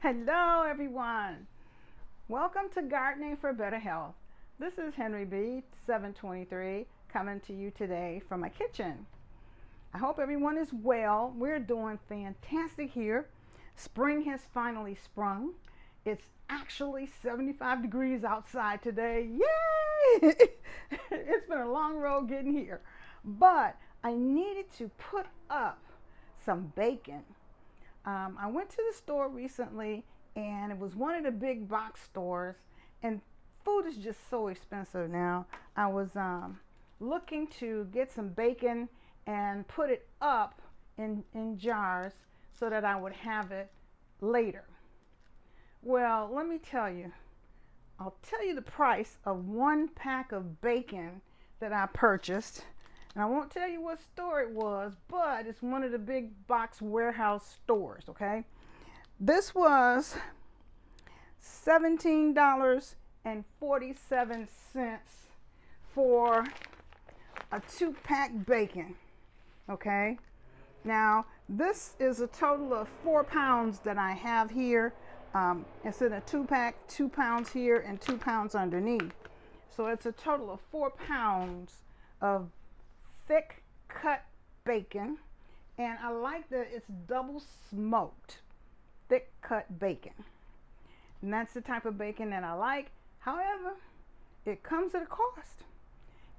Hello everyone. Welcome to Gardening for Better Health. This is Henry B. 723 coming to you today from my kitchen. I hope everyone is well. We're doing fantastic here. Spring has finally sprung. It's actually 75 degrees outside today. Yay! It's been a long road getting here. But I needed to put up some bacon. I went to the store recently, and it was one of the big box stores, and food is just so expensive now. I was looking to get some bacon and put it up in jars so that I would have it later. Well, let me tell you, I'll tell you the price of one pack of bacon that I purchased. And I won't tell you what store it was, but it's one of the big box warehouse stores, okay? This was $17.47 for a 2-pack bacon, okay? Now, this is a total of 4 pounds that I have here. It's in a 2-pack, 2 pounds here and 2 pounds underneath. So it's a total of 4 pounds of thick cut bacon, and I like that it's double smoked thick cut bacon, and that's the type of bacon that I like. However, it comes at a cost,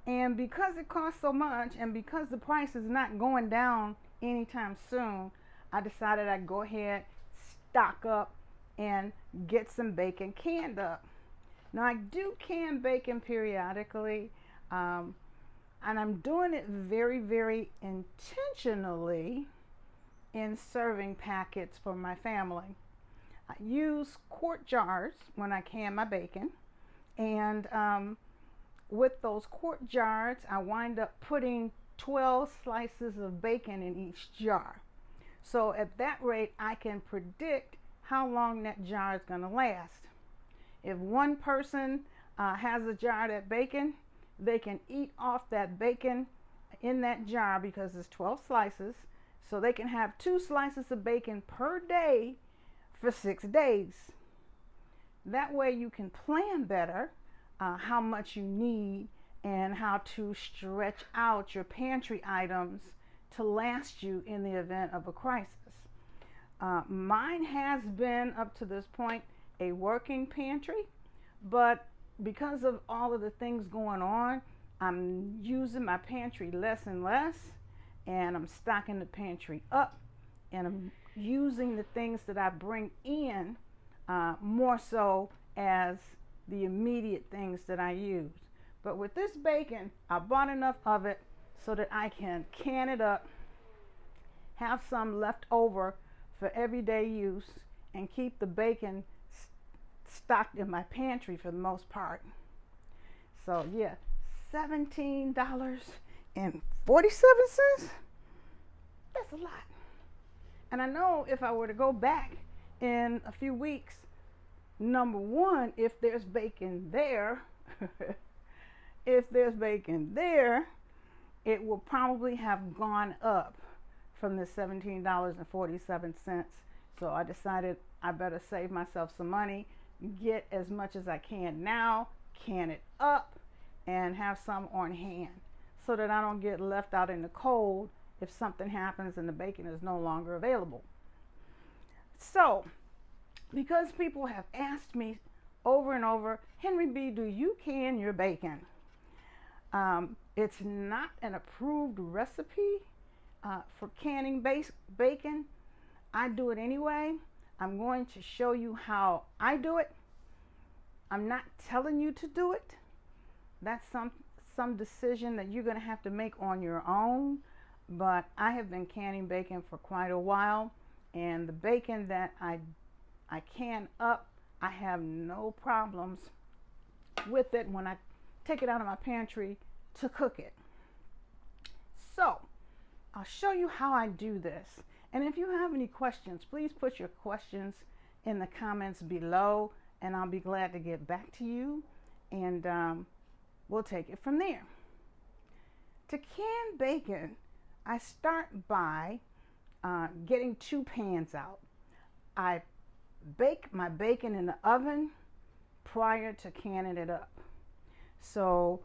and because it costs so much and because the price is not going down anytime soon, I decided I'd go ahead, stock up, and get some bacon canned up. Now, I do can bacon periodically, and I'm doing it very, very intentionally in serving packets for my family. I use quart jars when I can my bacon, and with those quart jars, I wind up putting 12 slices of bacon in each jar. So at that rate, I can predict how long that jar is going to last. If one person has a jar of that bacon, they can eat off that bacon in that jar because it's 12 slices. So they can have 2 slices of bacon per day for 6 days. That way you can plan better how much you need and how to stretch out your pantry items to last you in the event of a crisis. Mine has been, up to this point, a working pantry, but because of all of the things going on, I'm using my pantry less and less, and I'm stocking the pantry up, and I'm using the things that I bring in more so as the immediate things that I use. But with this bacon, I bought enough of it so that I can can it up, have some left over for everyday use, and keep the bacon stocked in my pantry for the most part. So yeah, $17.47. That's a lot. And I know if I were to go back in a few weeks, number one, if there's bacon there, if there's bacon there, it will probably have gone up from the $17.47. So I decided I better save myself some money, get as much as I can now, can it up, and have some on hand so that I don't get left out in the cold if something happens and the bacon is no longer available. So, because people have asked me over and over, Henry B., do you can your bacon? It's not an approved recipe for canning bacon. I do it anyway. I'm going to show you how I do it. I'm not telling you to do it. That's some decision that you're going to have to make on your own. But I have been canning bacon for quite a while, and the bacon that I can up, I have no problems with it when I take it out of my pantry to cook it. So I'll show you how I do this. And if you have any questions, please put your questions in the comments below, and I'll be glad to get back to you, and we'll take it from there. To can bacon, I start by getting 2 pans out. I bake my bacon in the oven prior to canning it up. So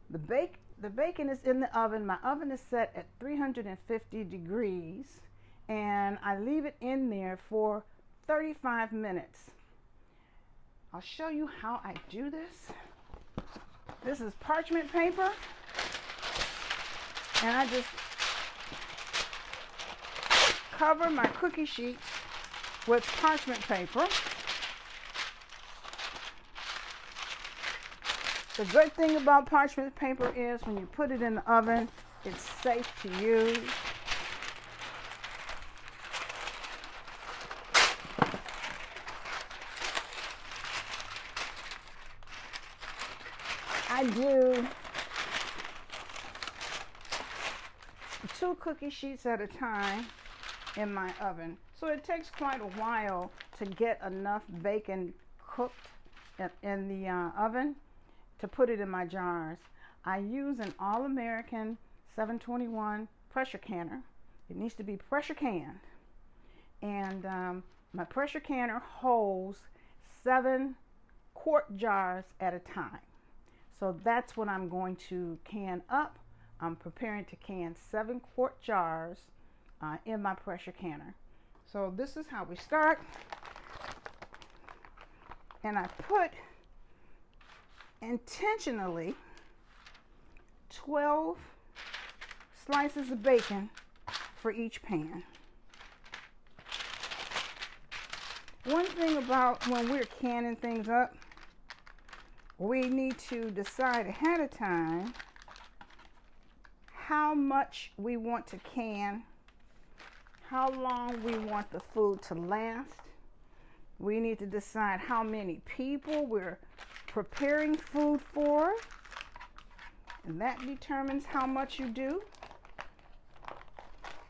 the bacon is in the oven. My oven is set at 350 degrees, and I leave it in there for 35 minutes. I'll show you how I do this. This is parchment paper, and I just cover my cookie sheets with parchment paper. The good thing about parchment paper is when you put it in the oven, it's safe to use. I do 2 cookie sheets at a time in my oven. So it takes quite a while to get enough bacon cooked in the oven to put it in my jars. I use an All-American 721 pressure canner. It needs to be pressure canned. And my pressure canner holds 7 quart jars at a time. So that's what I'm going to can up. I'm preparing to can 7 quart jars in my pressure canner. So this is how we start. And I put intentionally 12 slices of bacon for each pan. One thing about when we're canning things up, we need to decide ahead of time how much we want to can, how long we want the food to last. We need to decide how many people we're preparing food for, and that determines how much you do.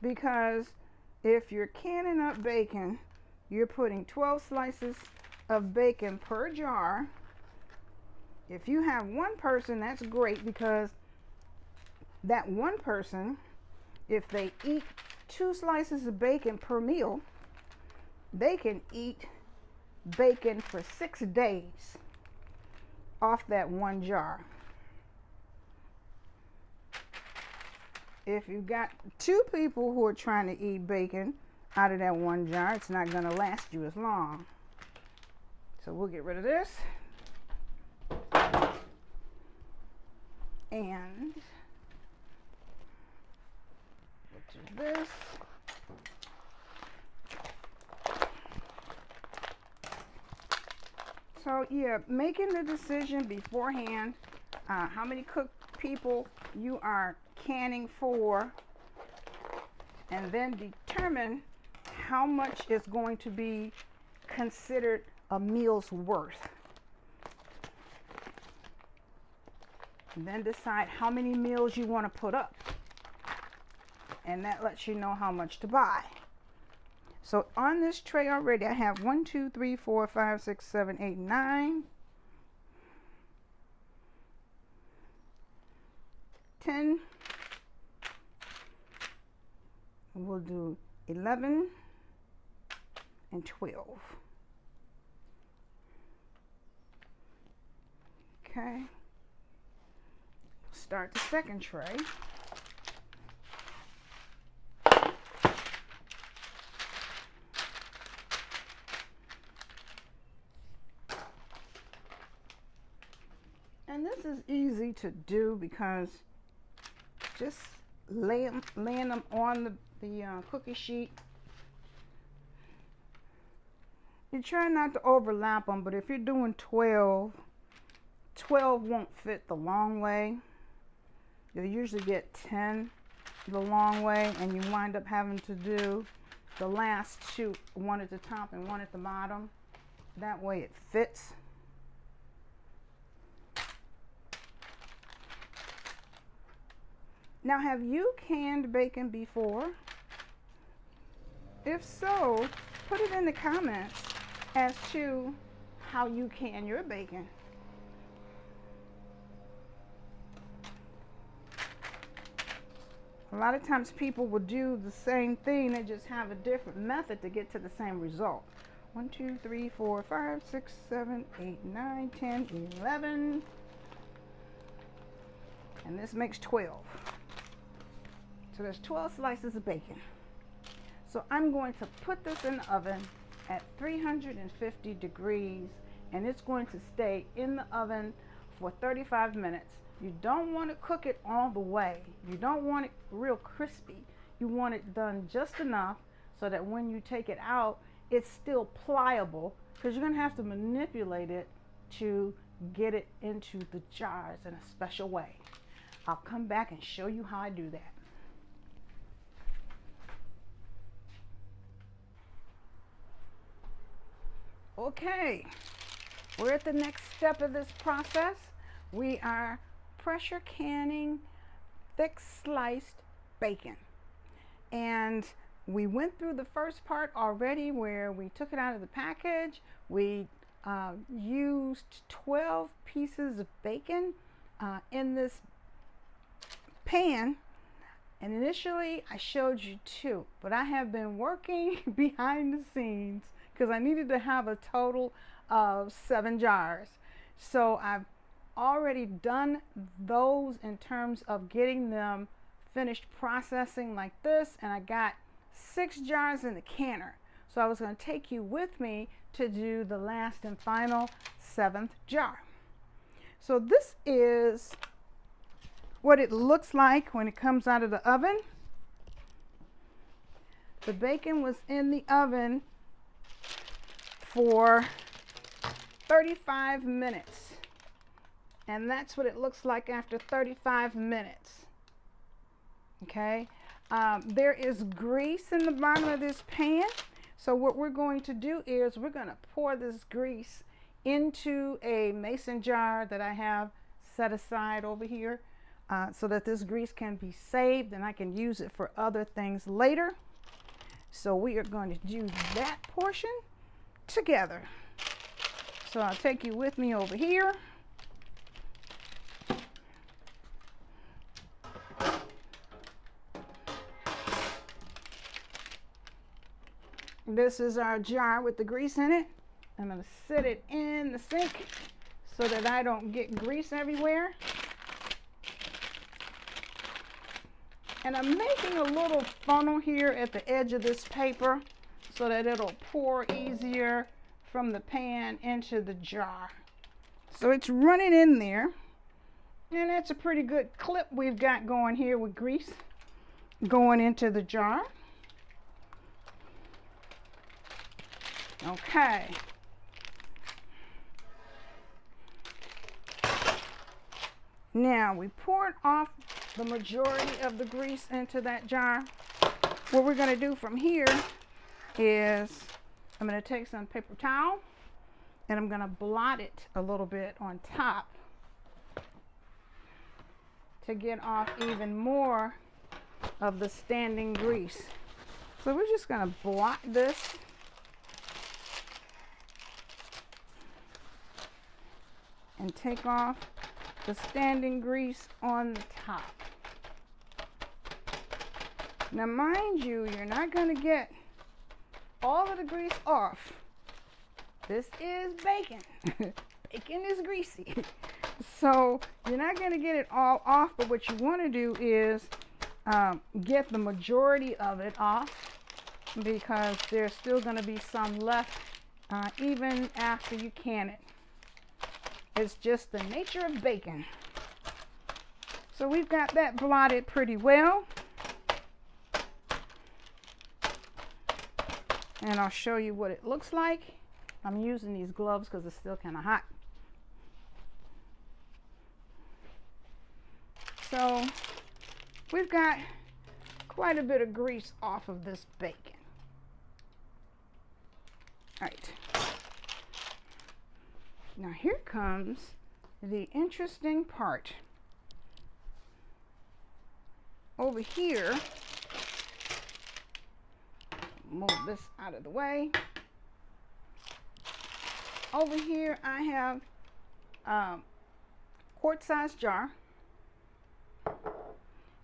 Because if you're canning up bacon, you're putting 12 slices of bacon per jar. If you have one person, that's great, because that one person, if they eat 2 slices of bacon per meal, they can eat bacon for 6 days off that one jar. If you've got 2 people who are trying to eat bacon out of that one jar, it's not going to last you as long. So we'll get rid of this. And we'll do this. So yeah, making the decision beforehand, how many people you are canning for, and then determine how much is going to be considered a meal's worth. And then decide how many meals you want to put up. And that lets you know how much to buy. So on this tray already, I have 1, 2, 3, 4, 5, 6, 7, 8, 9, 10. We'll do 11 and 12. Okay. Start the second tray. And this is easy to do because just laying them on the cookie sheet. You try not to overlap them, but if you're doing 12 won't fit the long way. You'll usually get 10 the long way, and you wind up having to do the last 2, one at the top and one at the bottom. That way it fits. Now, have you canned bacon before? If so, put it in the comments as to how you can your bacon. A lot of times people will do the same thing, they just have a different method to get to the same result. 1, 2, 3, 4, 5, 6, 7, 8, 9, 10, 11. And this makes 12. So there's 12 slices of bacon. So I'm going to put this in the oven at 350 degrees, and it's going to stay in the oven for 35 minutes. You don't want to cook it all the way. You don't want it real crispy. You want it done just enough so that when you take it out, it's still pliable, because you're going to have to manipulate it to get it into the jars in a special way. I'll come back and show you how I do that. Okay, we're at the next step of this process. We are pressure canning thick sliced bacon. And we went through the first part already where we took it out of the package. We used 12 pieces of bacon in this pan, and initially I showed you 2, but I have been working behind the scenes because I needed to have a total of 7 jars. So I've already done those in terms of getting them finished processing like this, and I got 6 jars in the canner. So I was going to take you with me to do the last and final 7th jar. So this is what it looks like when it comes out of the oven. The bacon was in the oven for 35 minutes, and that's what it looks like after 35 minutes. Okay, there is grease in the bottom of this pan, so what we're going to do is we're going to pour this grease into a mason jar that I have set aside over here, so that this grease can be saved and I can use it for other things later. So we are going to do that portion together. So I'll take you with me over here. This is our jar with the grease in it. I'm going to sit it in the sink so that I don't get grease everywhere. And I'm making a little funnel here at the edge of this paper so that it'll pour easier from the pan into the jar. So it's running in there, and that's a pretty good clip we've got going here with grease going into the jar. Okay. Now we poured off the majority of the grease into that jar. What we're going to do from here is I'm going to take some paper towel and I'm going to blot it a little bit on top to get off even more of the standing grease. So we're just going to blot this. And take off the standing grease on the top. Now mind you, you're not going to get all of the grease off. This is bacon. Bacon is greasy. So you're not going to get it all off, but what you want to do is get the majority of it off, because there's still going to be some left even after you can it. It's just the nature of bacon. So we've got that blotted pretty well. And I'll show you what it looks like. I'm using these gloves because it's still kind of hot. So we've got quite a bit of grease off of this bacon. All right. Now here comes the interesting part. Over here, move this out of the way. Over here I have a quart-sized jar,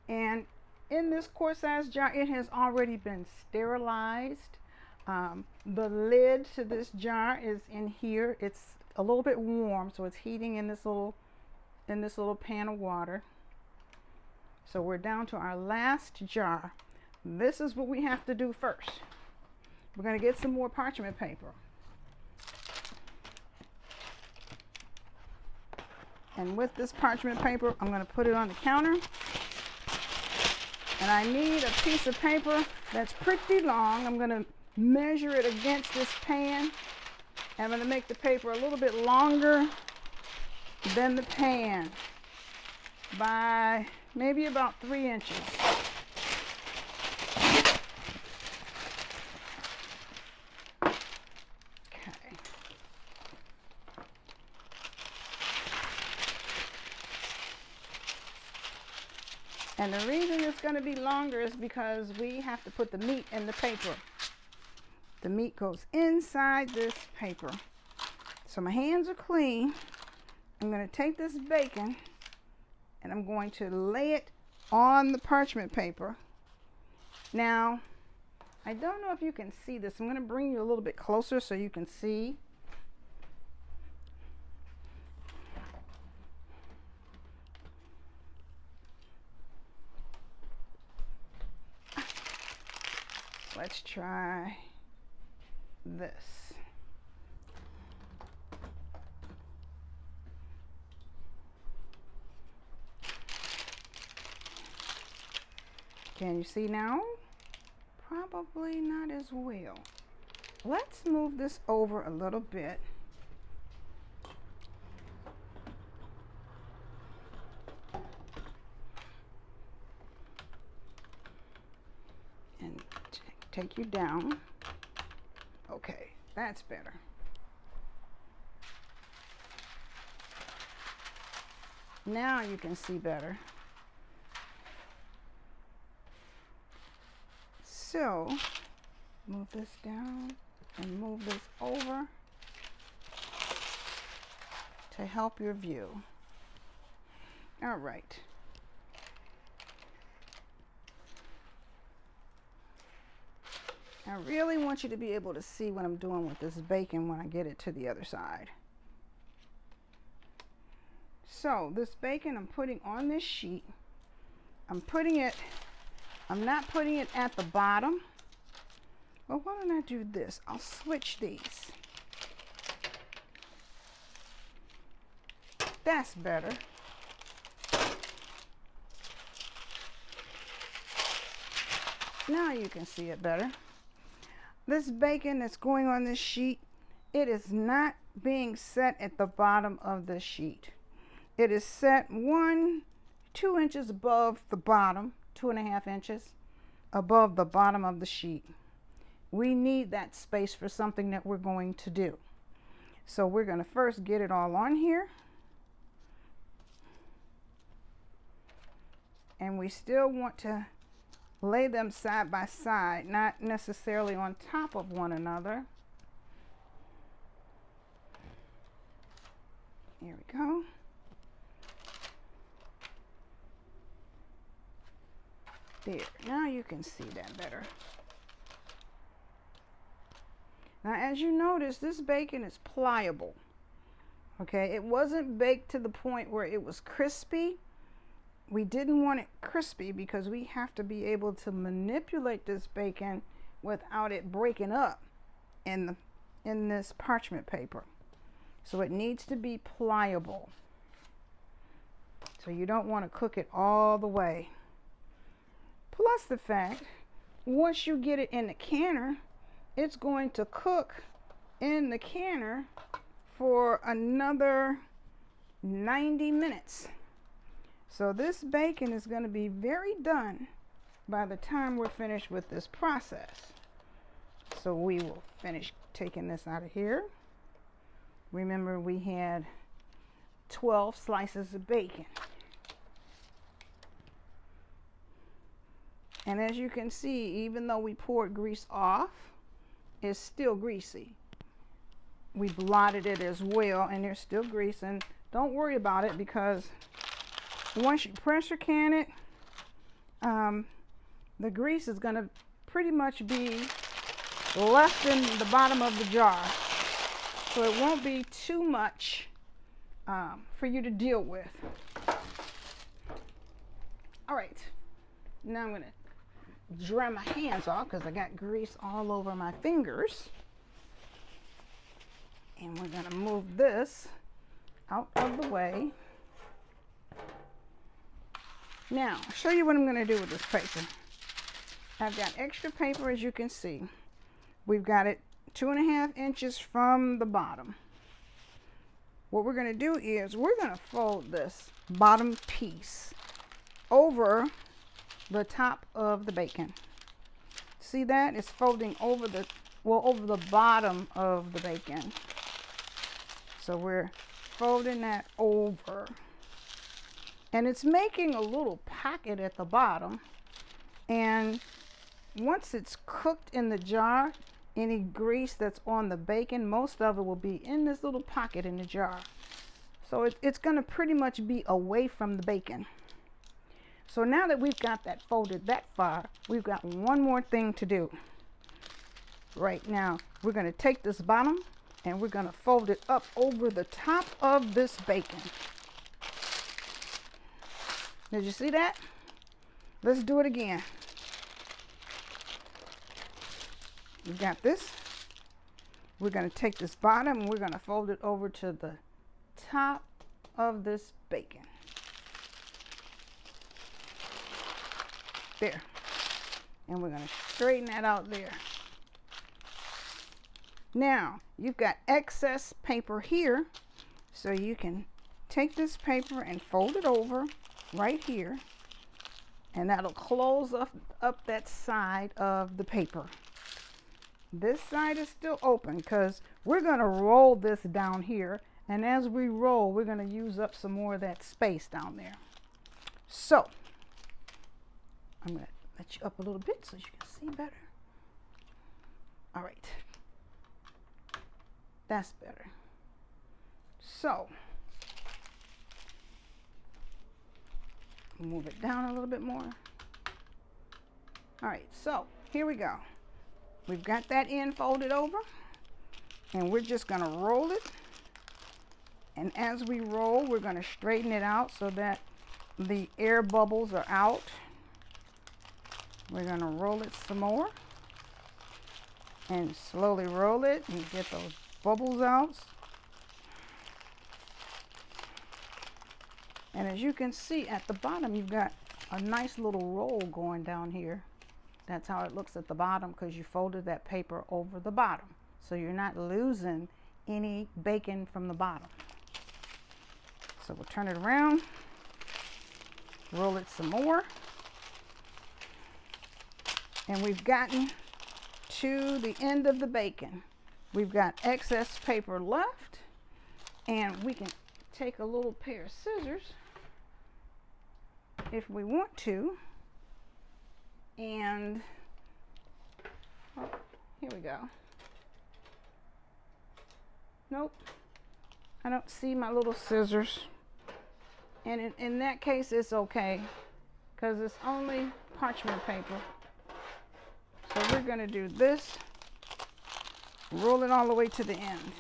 and in this quart-sized jar it has already been sterilized. The lid to this jar is in here. It's a little bit warm, so it's heating in this little pan of water. So we're down to our last jar. This is what we have to do first. We're going to get some more parchment paper. And with this parchment paper, I'm going to put it on the counter. And I need a piece of paper that's pretty long. I'm going to measure it against this pan. I'm going to make the paper a little bit longer than the pan by maybe about 3 inches. Okay. And the reason it's going to be longer is because we have to put the meat in the paper. The meat goes inside this paper. So my hands are clean. I'm going to take this bacon and I'm going to lay it on the parchment paper. Now, I don't know if you can see this. I'm going to bring you a little bit closer so you can see. Let's try this. Can you see now? Probably not as well. Let's move this over a little bit. And take you down. Okay, that's better. Now you can see better. So, move this down and move this over to help your view. All right. I really want you to be able to see what I'm doing with this bacon when I get it to the other side. So this bacon I'm putting on this sheet. I'm not putting it at the bottom. Well, why don't I do this? I'll switch these. That's better. Now you can see it better. This bacon that's going on this sheet, it is not being set at the bottom of the sheet. It is set 2 inches above the bottom, 2.5 inches above the bottom of the sheet. We need that space for something that we're going to do. So we're going to first get it all on here. And we still want to lay them side by side, not necessarily on top of one another. Here we go. There, now you can see that better. Now as you notice, this bacon is pliable. Okay, it wasn't baked to the point where it was crispy. We didn't want it crispy because we have to be able to manipulate this bacon without it breaking up in this parchment paper. So it needs to be pliable. So you don't want to cook it all the way. Plus the fact, once you get it in the canner, it's going to cook in the canner for another 90 minutes. So this bacon is going to be very done by the time we're finished with this process. So we will finish taking this out of here. Remember, we had 12 slices of bacon. And as you can see, even though we poured grease off, it's still greasy. We blotted it as well, and there's still grease. And don't worry about it, because once you pressure can it, the grease is going to pretty much be left in the bottom of the jar. So it won't be too much for you to deal with. All right, now I'm going to dry my hands off because I got grease all over my fingers. And we're going to move this out of the way. Now, I'll show you what I'm going to do with this paper. I've got extra paper, as you can see. We've got it 2.5 inches from the bottom. What we're going to do is we're going to fold this bottom piece over the top of the bacon. See that? It's folding over the, over the bottom of the bacon. So we're folding that over. And it's making a little pocket at the bottom. And once it's cooked in the jar, any grease that's on the bacon, most of it will be in this little pocket in the jar. So it's going to pretty much be away from the bacon. So now that we've got that folded that far, we've got one more thing to do. Right now, we're going to take this bottom and we're going to fold it up over the top of this bacon. Did you see that? Let's do it again. We got this. We're going to take this bottom and we're going to fold it over to the top of this bacon. There. And we're going to straighten that out there. Now, you've got excess paper here, so you can take this paper and fold it over right here, and that'll close up that side of the paper. This side is still open because we're going to roll this down here, and as we roll, we're going to use up some more of that space down there. So, I'm going to let you up a little bit so you can see better. All right. That's better. So, move it down a little bit more. All right, so here we go. We've got that end folded over, and we're just going to roll it. And as we roll, we're going to straighten it out so that the air bubbles are out. We're going to roll it some more and slowly roll it and get those bubbles out. And as you can see at the bottom, you've got a nice little roll going down here. That's how it looks at the bottom because you folded that paper over the bottom. So you're not losing any bacon from the bottom. So we'll turn it around, roll it some more. And we've gotten to the end of the bacon. We've got excess paper left, and we can take a little pair of scissors if we want to, and oh, here we go. Nope, I don't see my little scissors, and in that case it's okay because it's only parchment paper. So we're going to do this, roll it all the way to the end.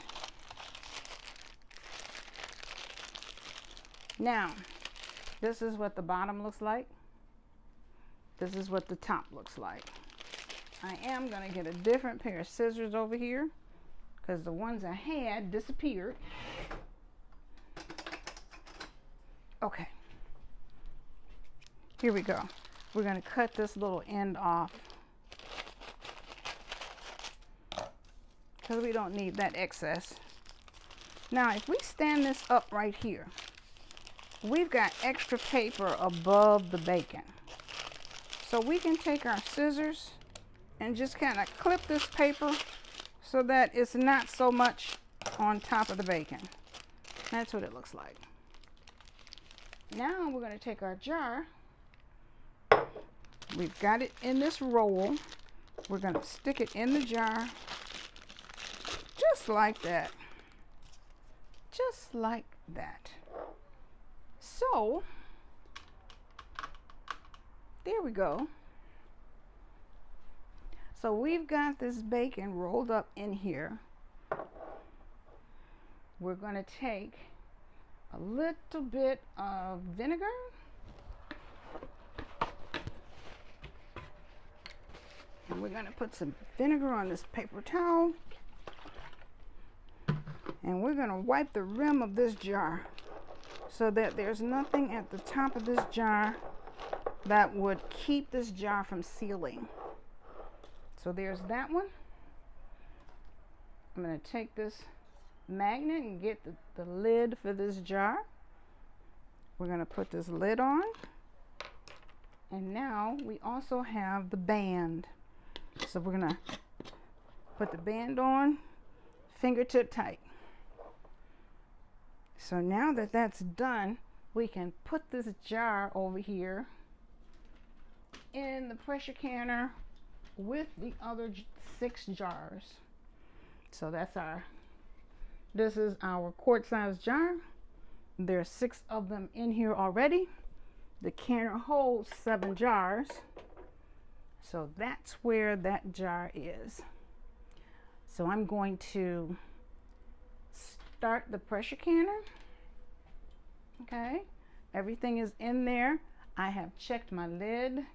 Now, this is what the bottom looks like. This is what the top looks like. I am going to get a different pair of scissors over here because the ones I had disappeared. Okay. Here we go. We're going to cut this little end off because we don't need that excess. Now, if we stand this up right here, we've got extra paper above the bacon. So we can take our scissors and just kind of clip this paper so that it's not so much on top of the bacon. That's what it looks like. Now we're going to take our jar. We've got it in this roll. We're going to stick it in the jar just like that. Just like that. So, there we go. So we've got this bacon rolled up in here. We're going to take a little bit of vinegar. And we're going to put some vinegar on this paper towel. And we're going to wipe the rim of this jar so that there's nothing at the top of this jar that would keep this jar from sealing. So there's that one. I'm going to take this magnet and get the lid for this jar. We're going to put this lid on. And now we also have the band. So we're going to put the band on, fingertip tight. So now that that's done, we can put this jar over here in the pressure canner with the other 6 jars. So this is our quart-size jar. There's 6 of them in here already. The canner holds 7 jars. So that's where that jar is. So I'm going to start the pressure canner. Okay, everything is in there. I have checked my lid.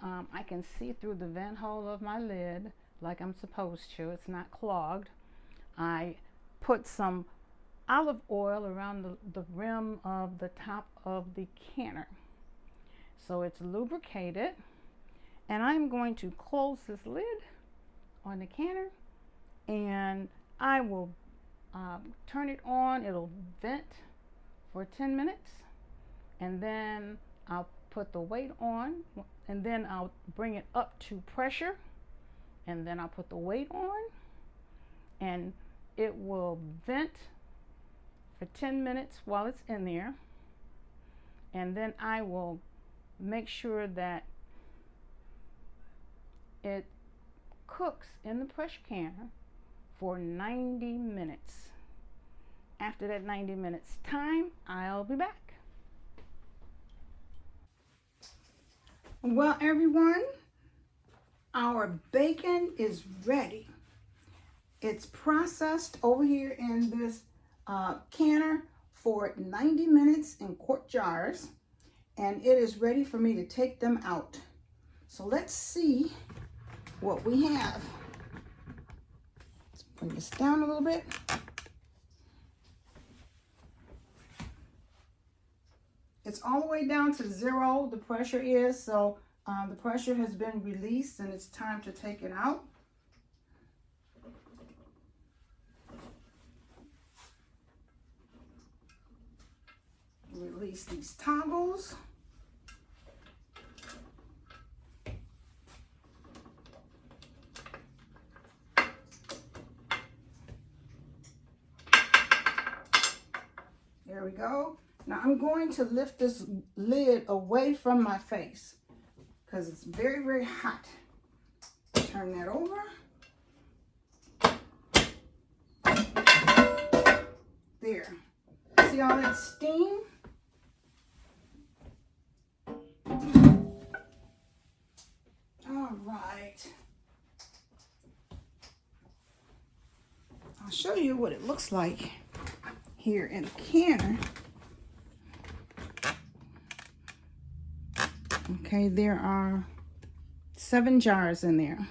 I can see through the vent hole of my lid like I'm supposed to. It's not clogged. I put some olive oil around the rim of the top of the canner. So it's lubricated. And I'm going to close this lid on the canner, and I will turn it on. It'll vent for 10 minutes, and then I'll put the weight on, and then I'll bring it up to pressure, and then I'll put the weight on, and it will vent for 10 minutes while it's in there, and then I will make sure that it cooks in the pressure canner for 90 minutes. After that 90 minutes time, I'll be back. Well, everyone, our bacon is ready. It's processed over here in this canner for 90 minutes in quart jars, and it is ready for me to take them out. So let's see what we have. Let's bring this down a little bit. It's all the way down to 0, the pressure is, so the pressure has been released and it's time to take it out. Release these toggles. There we go. Now I'm going to lift this lid away from my face because it's very, very hot. Turn that over. There. See all that steam? All right. I'll show you what it looks like here in the canner. Okay, there are 7 jars in there.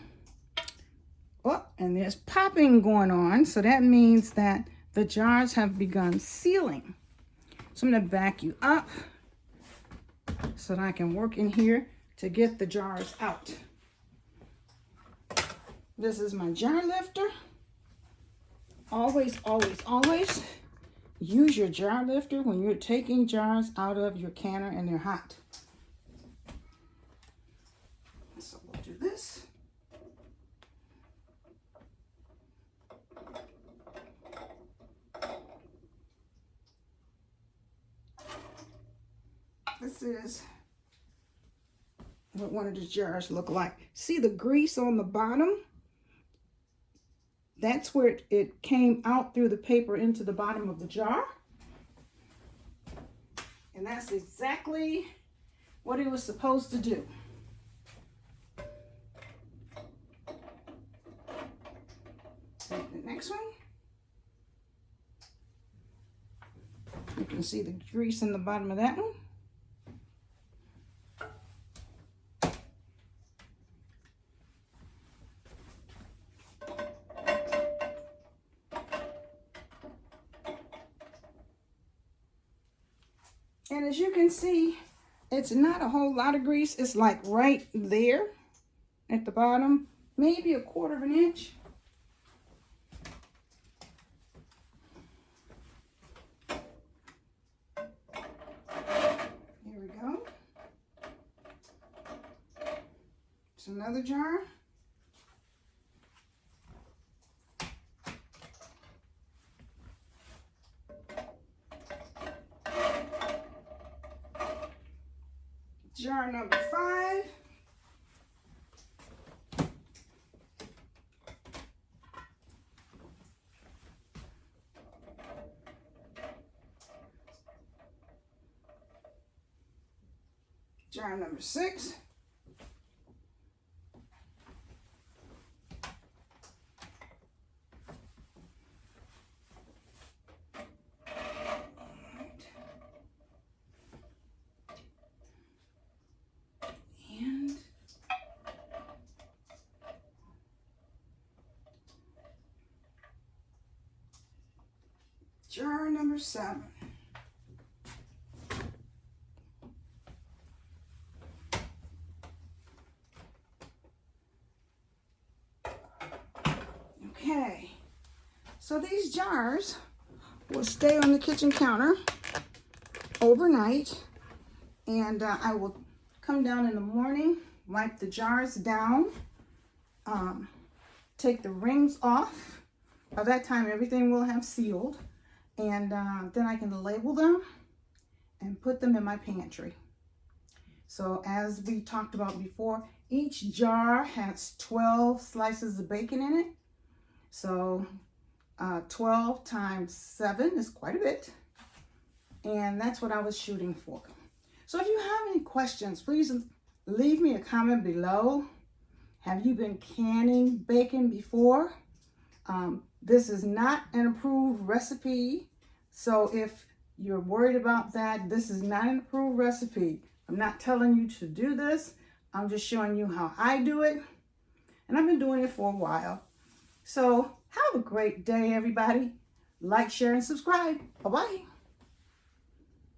Oh, and there's popping going on, so that means that the jars have begun sealing. So I'm going to back you up so that I can work in here to get the jars out. This is my jar lifter. Always, always, always use your jar lifter when you're taking jars out of your canner and they're hot. So we'll do this. This is what one of the jars look like. See the grease on the bottom? That's where it came out through the paper into the bottom of the jar. And that's exactly what it was supposed to do. see the next one. You can see the grease in the bottom of that one. And as you can see, it's not a whole lot of grease. It's like right there at the bottom, maybe 1/4 of an inch. Here we go. It's another jar. Jar number 5. Jar number 6. Jar number 7. Okay, so these jars will stay on the kitchen counter overnight, and I will come down in the morning, wipe the jars down, take the rings off. By that time, everything will have sealed. And then I can label them and put them in my pantry. So as we talked about before, each jar has 12 slices of bacon in it. So 12 times 7 is quite a bit. And that's what I was shooting for. So if you have any questions, please leave me a comment below. Have you been canning bacon before? This is not an approved recipe, so if you're worried about that, this is not an approved recipe. I'm not telling you to do this. I'm just showing you how I do it, and I've been doing it for a while. So have a great day, everybody. Like, share, and subscribe. Bye-bye.